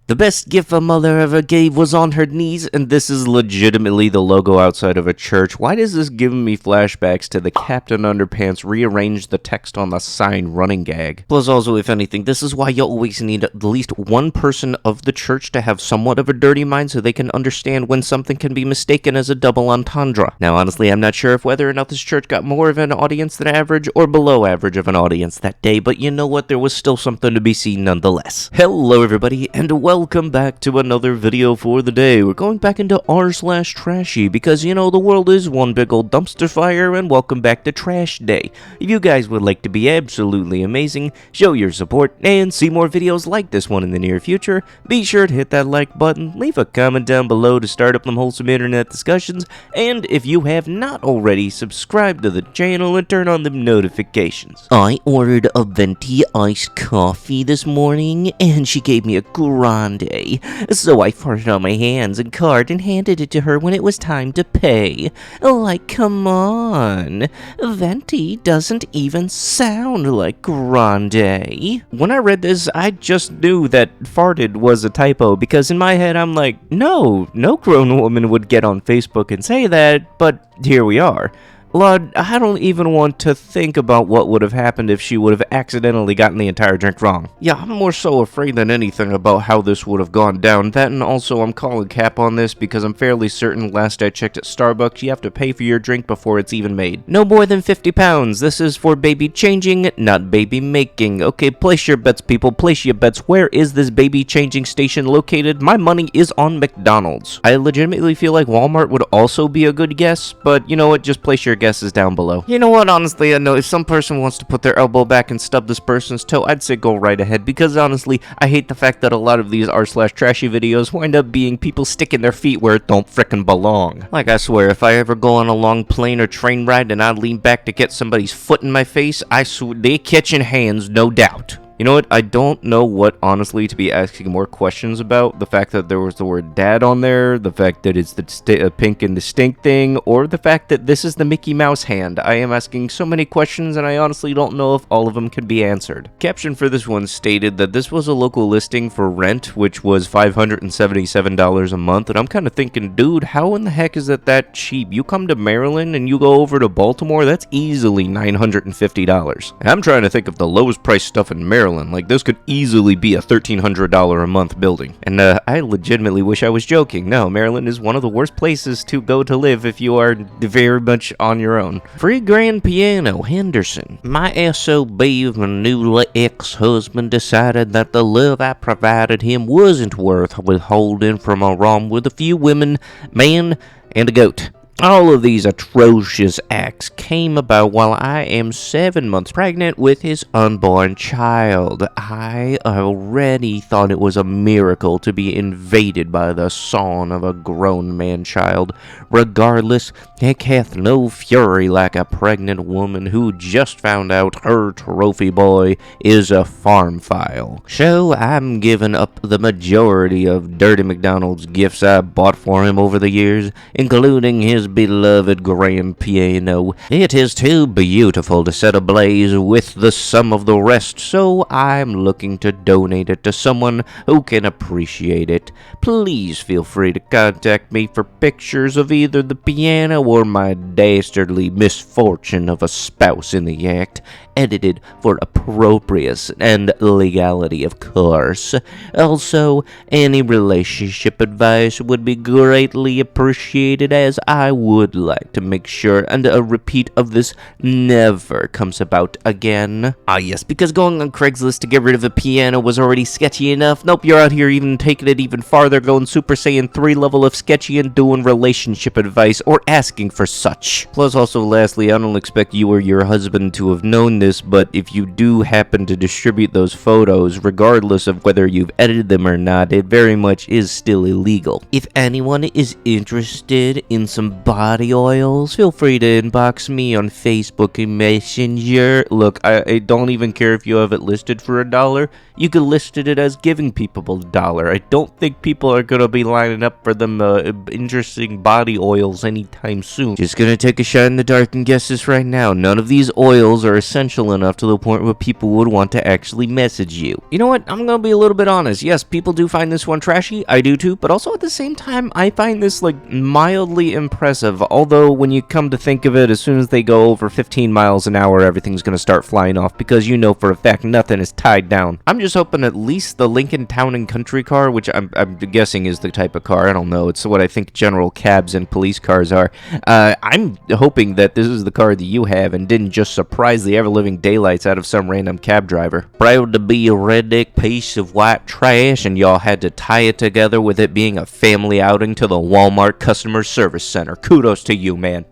The best gift a mother ever gave was on her knees, and this is legitimately the logo outside of a church. Why does this give me flashbacks to the Captain Underpants rearrange the text on the sign running gag? Plus also, if anything, this is why you always need at least one person of the church to have somewhat of a dirty mind so they can understand when something can be mistaken as a double entendre. Now, honestly, I'm not sure if whether or not this church got more of an audience than average or below average of an audience that day, but you know what? There was still something to be seen nonetheless. Hello, everybody, and welcome back to another video for the day. We're going back into r/Trashy because, you know, the world is one big old dumpster fire, and welcome back to Trash Day. If you guys would like to be absolutely amazing, show your support, and see more videos like this one in the near future, be sure to hit that like button, leave a comment down below to start up them wholesome internet discussions, and if you have not already, subscribe to the channel and turn on them notifications. I ordered a venti iced coffee this morning, and she gave me a grande, so I farted on my hands and card and handed it to her when it was time to pay. Like, come on, venti doesn't even sound like grande. When I read this, I just knew that farted was a typo, because in my head I'm like, no grown woman would get on Facebook and say that, but here we are. Lord, I don't even want to think about what would have happened if she would have accidentally gotten the entire drink wrong. Yeah, I'm more so afraid than anything about how this would have gone down. That, and also I'm calling cap on this because I'm fairly certain last I checked at Starbucks, you have to pay for your drink before it's even made. No more than 50 pounds. This is for baby changing, not baby making. Okay, place your bets, people. Place your bets. Where is this baby changing station located? My money is on McDonald's. I legitimately feel like Walmart would also be a good guess, but you know what? Just place your guesses down below. You know what, honestly, I know if some person wants to put their elbow back and stub this person's toe, I'd say go right ahead, because honestly, I hate the fact that a lot of these r/Trashy videos wind up being people sticking their feet where it don't frickin' belong. Like, I swear, if I ever go on a long plane or train ride and I lean back to get somebody's foot in my face, I swear, they catching hands, no doubt. You know what, I don't know what, honestly, to be asking more questions about. The fact that there was the word dad on there, the fact that it's the pink and distinct thing, or the fact that this is the Mickey Mouse hand. I am asking so many questions, and I honestly don't know if all of them can be answered. Caption for this one stated that this was a local listing for rent, which was $577 a month, and I'm kind of thinking, dude, how in the heck is it that cheap? You come to Maryland and you go over to Baltimore, that's easily $950. And I'm trying to think of the lowest price stuff in Maryland. Like, this could easily be a $1,300 a month building. And I legitimately wish I was joking. No, Maryland is one of the worst places to go to live if you are very much on your own. Free grand piano, Henderson. My SOB of my new ex-husband decided that the love I provided him wasn't worth withholding from a rom with a few women, man, and a goat. All of these atrocious acts came about while I am 7 months pregnant with his unborn child. I already thought it was a miracle to be invaded by the son of a grown man-child. Regardless, it hath no fury like a pregnant woman who just found out her trophy boy is a farm file. So I'm giving up the majority of Dirty McDonald's gifts I bought for him over the years, including his beloved grand piano. It is too beautiful to set ablaze with the sum of the rest, so I'm looking to donate it to someone who can appreciate it. Please feel free to contact me for pictures of either the piano or my dastardly misfortune of a spouse in the act, edited for appropriateness and legality, of course. Also, any relationship advice would be greatly appreciated, as I would like to make sure and a repeat of this never comes about again. Ah yes, because going on Craigslist to get rid of a piano was already sketchy enough. Nope, you're out here even taking it even farther, going Super Saiyan 3 level of sketchy and doing relationship advice or asking for such. Plus also, lastly, I don't expect you or your husband to have known this, but if you do happen to distribute those photos, regardless of whether you've edited them or not, it very much is still illegal. If anyone is interested in some body oils, feel free to inbox me on Facebook and Messenger. Look, I don't even care if you have it listed for $1. You could list it as giving people $1. I don't think people are gonna be lining up for them interesting body oils anytime soon. Just gonna take a shot in the dark and guess this right now. None of these oils are essential enough to the point where people would want to actually message you. You know what? I'm gonna be a little bit honest. Yes, people do find this one trashy. I do too, but also at the same time, I find this like mildly impressive. Although when you come to think of it, as soon as they go over 15 miles an hour, everything's gonna start flying off because you know for a fact nothing is tied down. I'm just hoping at least the Lincoln Town and Country car, which I'm guessing is the type of car. I don't know. It's what I think general cabs and police cars are. I'm hoping that this is the car that you have and didn't just surprise the ever-living daylights out of some random cab driver. Proud to be a redneck piece of white trash, and y'all had to tie it together with it being a family outing to the Walmart customer service center. Kudos to you, man.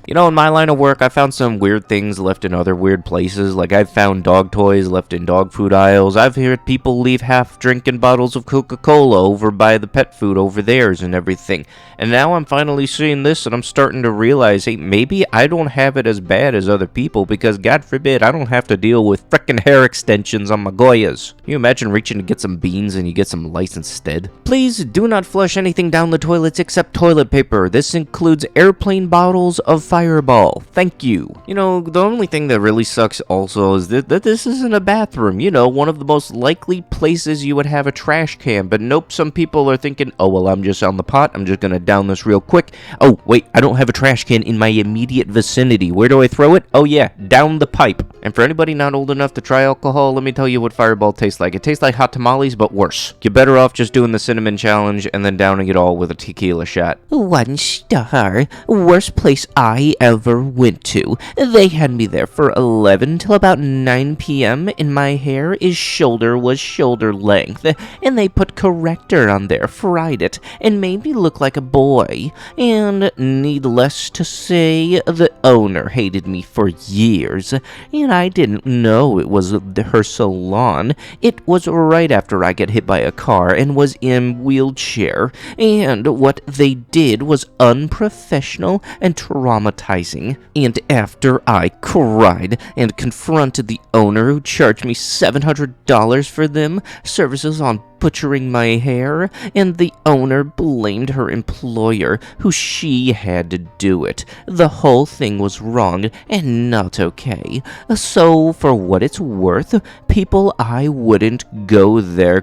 You know, in my line of work, I found some weird things left in other weird places. Like, I've found dog toys left in dog food aisles. I've heard people leave half-drinking bottles of Coca-Cola over by the pet food over theirs and everything. And now I'm finally seeing this, and I'm starting to realize, hey, maybe I don't have it as bad as other people, because God forbid I don't have to deal with frickin' hair extensions on my Goyas. Can you imagine reaching to get some beans and you get some lice instead? Please do not flush anything down the toilets except toilet paper. This includes airplane bottles of Fireball. Thank you. You know, the only thing that really sucks also is that this isn't a bathroom. You know, one of the most likely places you would have a trash can. But nope, some people are thinking, oh, well, I'm just on the pot. I'm just gonna down this real quick. Oh, wait, I don't have a trash can in my immediate vicinity. Where do I throw it? Oh, yeah, down the pipe. And for anybody not old enough to try alcohol, let me tell you what Fireball tastes like. It tastes like hot tamales, but worse. You're better off just doing the cinnamon challenge and then downing it all with a tequila shot. 1 star. Worst place I ever went to. They had me there for 11 till about 9 p.m. and my hair was shoulder length. And they put corrector on there, fried it, and made me look like a boy. And needless to say, the owner hated me for years. And I didn't know it was her salon. It was right after I got hit by a car and was in wheelchair. And what they did was unprofessional and traumatizing. And after I cried and confronted the owner who charged me $700 for them services on butchering my hair, and the owner blamed her employer, who she had to do it. The whole thing was wrong and not okay. So, for what it's worth, people, I wouldn't go there,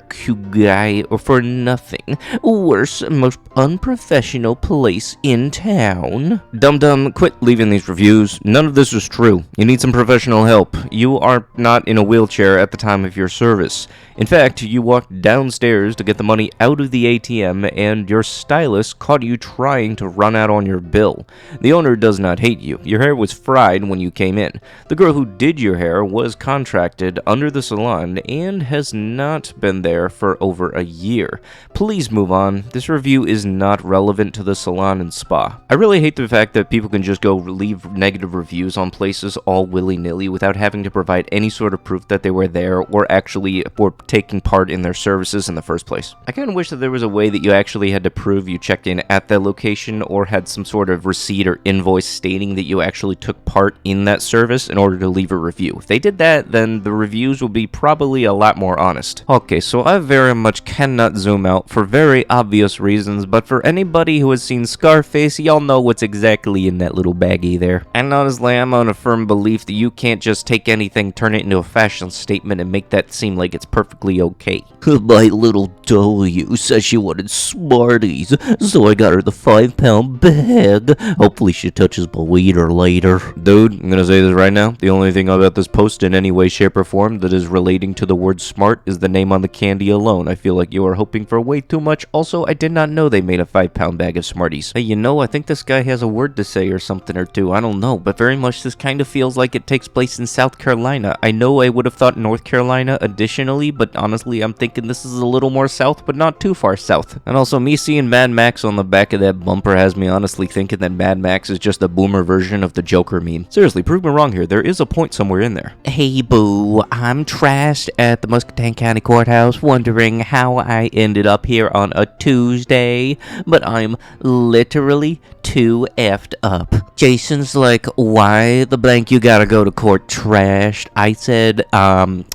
guy, or for nothing. Worst, most unprofessional place in town. Dum-dum, quit leaving these reviews. None of this is true. You need some professional help. You are not in a wheelchair at the time of your service. In fact, you walked downstairs to get the money out of the ATM, and your stylist caught you trying to run out on your bill. The owner does not hate you. Your hair was fried when you came in. The girl who did your hair was contracted under the salon and has not been there for over a year. Please move on. This review is not relevant to the salon and spa. I really hate the fact that people can just go leave negative reviews on places all willy-nilly without having to provide any sort of proof that they were there or actually were taking part in their services in the first place. I kind of wish that there was a way that you actually had to prove you checked in at that location or had some sort of receipt or invoice stating that you actually took part in that service in order to leave a review. If they did that, then the reviews would be probably a lot more honest. Okay, so I very much cannot zoom out for very obvious reasons, but for anybody who has seen Scarface, y'all know what's exactly in that little baggie there. And honestly, I'm on a firm belief that you can't just take anything, turn it into a fashion statement, and make that seem like it's perfectly okay. My little W says she wanted Smarties, so I got her the 5-pound bag. Hopefully she touches my wiener later. Dude, I'm gonna say this right now. The only thing about this post in any way, shape, or form that is relating to the word smart is the name on the candy alone. I feel like you are hoping for way too much. Also, I did not know they made a 5-pound bag of Smarties. Hey, you know, I think this guy has a word to say or something or two. I don't know, but very much this kind of feels like it takes place in South Carolina. I know I would have thought North Carolina additionally, but honestly, I'm thinking this is a little more south, but not too far south. And also, me seeing Mad Max on the back of that bumper has me honestly thinking that Mad Max is just a boomer version of the Joker meme. Seriously, prove me wrong here. There is a point somewhere in there. Hey, boo. I'm trashed at the Muscatine County Courthouse, wondering how I ended up here on a Tuesday, but I'm literally too effed up. Jason's like, why the blank you gotta go to court trashed? I said,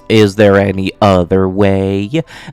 is there any other way?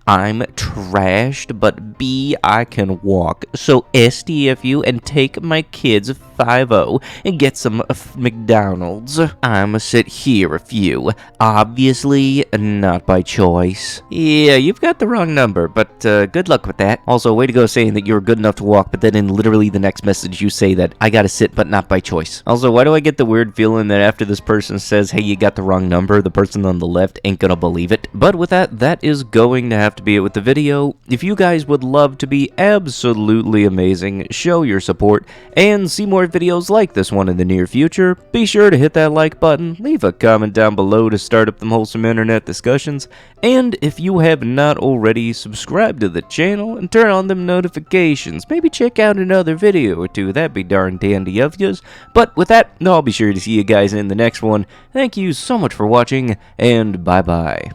I'm trashed, but B, I can walk. So STFU and take my kids 5-0 and get some McDonald's. I'ma sit here a few. Obviously, not by choice. Yeah, you've got the wrong number, but good luck with that. Also, way to go saying that you're good enough to walk, but then in literally the next message you say that I gotta sit, but not by choice. Also, why do I get the weird feeling that after this person says, hey, you got the wrong number, the person on the left ain't gonna believe it? But with that, that is going to have to be it with the video. If you guys would love to be absolutely amazing, show your support, and see more videos like this one in the near future, be sure to hit that like button, leave a comment down below to start up them wholesome internet discussions, and if you have not already, subscribe to the channel and turn on them notifications. Maybe check out another video or two, that'd be darn dandy of yous. But with that, I'll be sure to see you guys in the next one. Thank you so much for watching, and bye-bye.